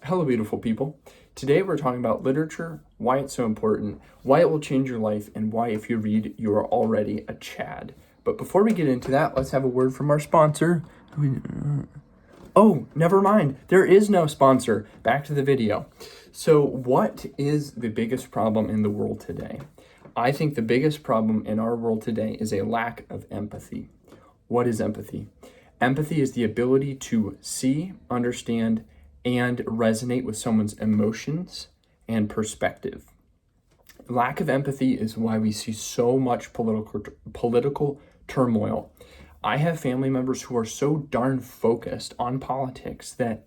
Hello, beautiful people. Today we're talking about literature, why it's so important, why it will change your life, and why if you read, you are already a Chad. But before we get into that, let's have a word from our sponsor. Oh, never mind. There is no sponsor. Back to the video. So what is the biggest problem in the world today? I think the biggest problem in our world today is a lack of empathy. What is empathy? Empathy is the ability to see, understand, and resonate with someone's emotions and perspective. Lack of empathy is why we see so much political turmoil. I have family members who are so darn focused on politics that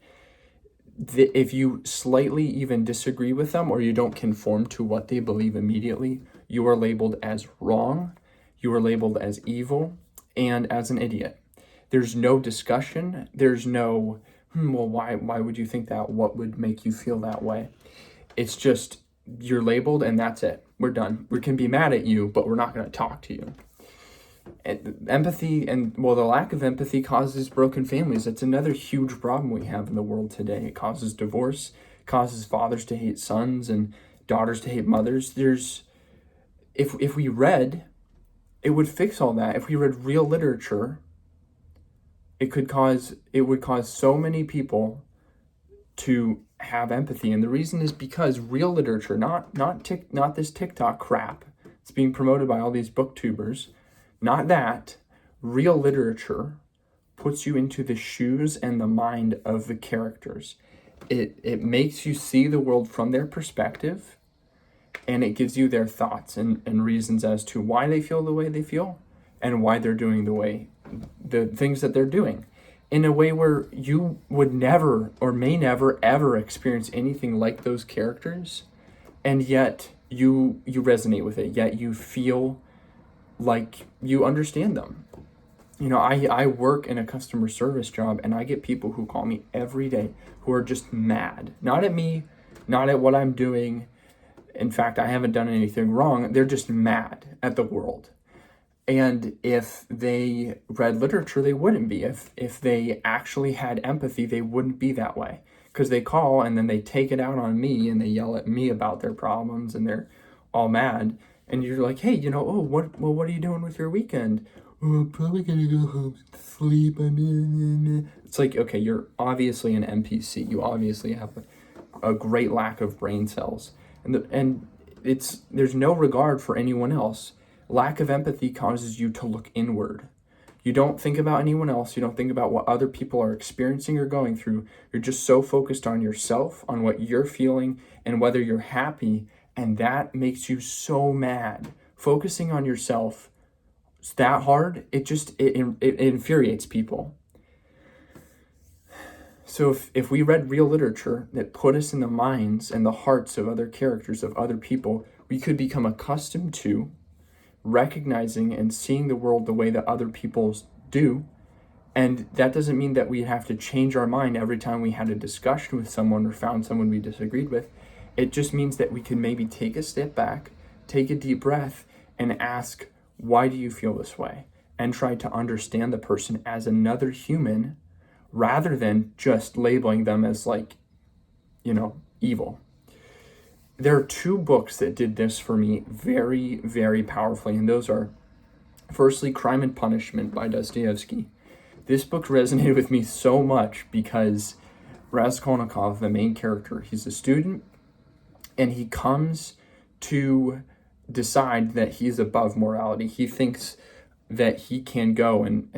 if you slightly even disagree with them or you don't conform to what they believe immediately, you are labeled as wrong, you are labeled as evil, and as an idiot. There's no discussion. There's no, well, why would you think that? What would make you feel that way? It's just, you're labeled and that's it. We're done. We can be mad at you, but we're not going to talk to you. And empathy the lack of empathy causes broken families. That's another huge problem we have in the world today. It causes divorce, causes fathers to hate sons and daughters to hate mothers. If we read, it would fix all that. If we read real literature, it would cause so many people to have empathy. And the reason is because real literature, not this TikTok crap. It's being promoted by all these booktubers. Not that. Real literature puts you into the shoes and the mind of the characters. It makes you see the world from their perspective, and it gives you their thoughts and reasons as to why they feel the way they feel and why they're doing the things that they're doing in a way where you would never or may never ever experience anything like those characters, and yet you resonate with it, yet you feel like you understand them. You know, I work in a customer service job, and I get people who call me every day who are just mad, not at me, not at what I'm doing. In fact, I haven't done anything wrong. They're just mad at the world. And if they read literature, they wouldn't be. If they actually had empathy, they wouldn't be that way. Because they call and then they take it out on me and they yell at me about their problems and they're all mad. And you're like, hey, what are you doing with your weekend? Oh, I'm probably gonna go home and sleep. It's like, okay, you're obviously an NPC. You obviously have a great lack of brain cells. And there's no regard for anyone else. Lack of empathy causes you to look inward. You don't think about anyone else. You don't think about what other people are experiencing or going through. You're just so focused on yourself, on what you're feeling, and whether you're happy. And that makes you so mad. Focusing on yourself is that hard. It infuriates people. So if we read real literature that put us in the minds and the hearts of other characters, of other people, we could become accustomed to recognizing and seeing the world the way that other people do. And that doesn't mean that we have to change our mind every time we had a discussion with someone or found someone we disagreed with. It just means that we can maybe take a step back, take a deep breath, and ask, why do you feel this way? And try to understand the person as another human rather than just labeling them as evil. There are two books that did this for me very, very powerfully, and those are, firstly, Crime and Punishment by Dostoevsky. This book resonated with me so much because Raskolnikov, the main character, he's a student, and he comes to decide that he's above morality. He thinks that he can go and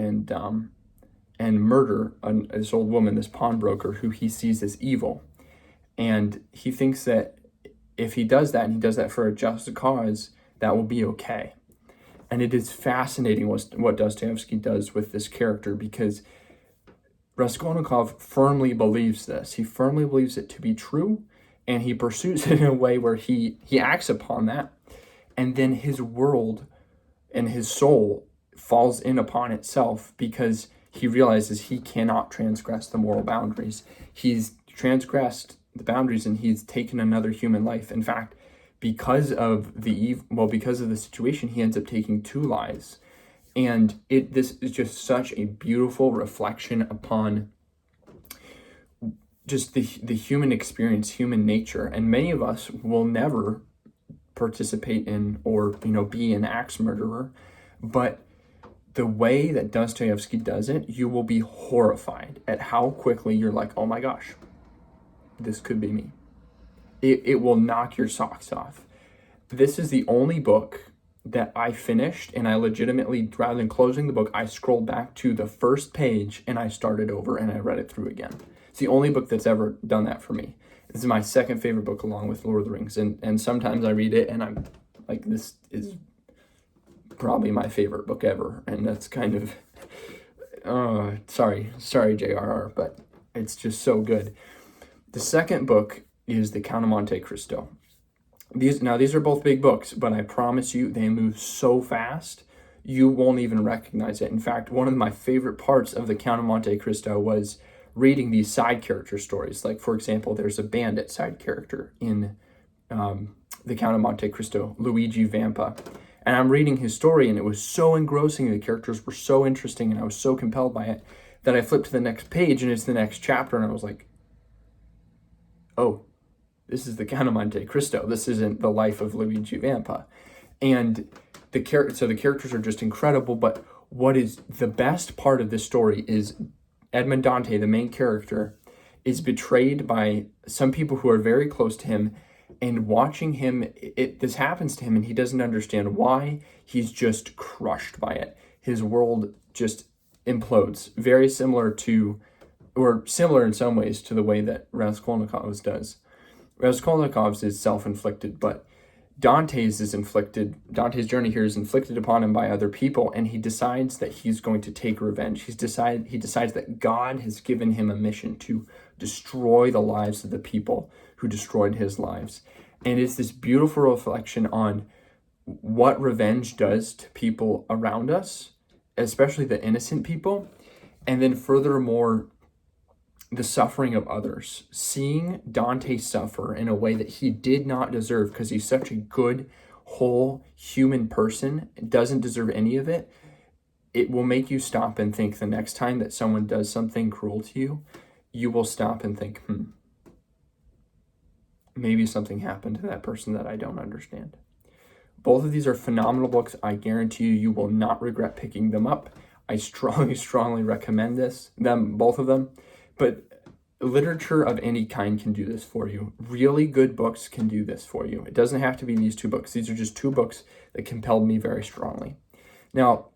murder this old woman, this pawnbroker, who he sees as evil. And he thinks that if he does that, and he does that for a just cause, that will be okay. And it is fascinating what Dostoevsky does with this character, because Raskolnikov firmly believes this. He firmly believes it to be true, and he pursues it in a way where he acts upon that. And then his world and his soul falls in upon itself because he realizes he cannot transgress the moral boundaries. He's transgressed the boundaries and he's taken another human life. In fact, because of the situation, he ends up taking 2 lives. And this is just such a beautiful reflection upon just the human experience, human nature. And many of us will never participate in or, be an axe murderer. But the way that Dostoevsky does it, you will be horrified at how quickly you're like, oh my gosh, this could be me. It will knock your socks off. This is the only book that I finished, and I legitimately, rather than closing the book, I scrolled back to the first page and I started over and I read it through again. It's the only book that's ever done that for me. This is my second favorite book along with Lord of the Rings. And sometimes I read it and I'm like, this is probably my favorite book ever. And that's kind of, sorry, JRR, but it's just so good. The second book is The Count of Monte Cristo. These are both big books, but I promise you they move so fast you won't even recognize it. In fact, one of my favorite parts of The Count of Monte Cristo was reading these side character stories. Like, for example, there's a bandit side character in The Count of Monte Cristo, Luigi Vampa. And I'm reading his story, and it was so engrossing. The characters were so interesting, and I was so compelled by it that I flipped to the next page, and it's the next chapter, and I was like, oh, this is The Count of Monte Cristo. This isn't the life of Luigi Vampa. And the characters are just incredible, but what is the best part of this story is Edmond Dante, the main character, is betrayed by some people who are very close to him, and watching him, this happens to him and he doesn't understand why. He's just crushed by it. His world just implodes, very similar in some ways to the way that Raskolnikov's does. Raskolnikov's is self-inflicted, but Dante's journey here is inflicted upon him by other people, and he decides that he's going to take revenge. He decides that God has given him a mission to destroy the lives of the people who destroyed his lives. And it's this beautiful reflection on what revenge does to people around us, especially the innocent people, and then furthermore, the suffering of others. Seeing Dante suffer in a way that he did not deserve because he's such a good, whole human person, doesn't deserve any of it, it will make you stop and think the next time that someone does something cruel to you, you will stop and think, maybe something happened to that person that I don't understand. Both of these are phenomenal books. I guarantee you will not regret picking them up. I strongly recommend both of them. But literature of any kind can do this for you. Really good books can do this for you. It doesn't have to be these two books. These are just two books that compelled me very strongly. Now,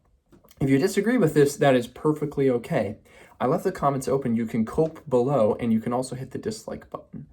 if you disagree with this, that is perfectly okay. I left the comments open. You can cope below, and you can also hit the dislike button.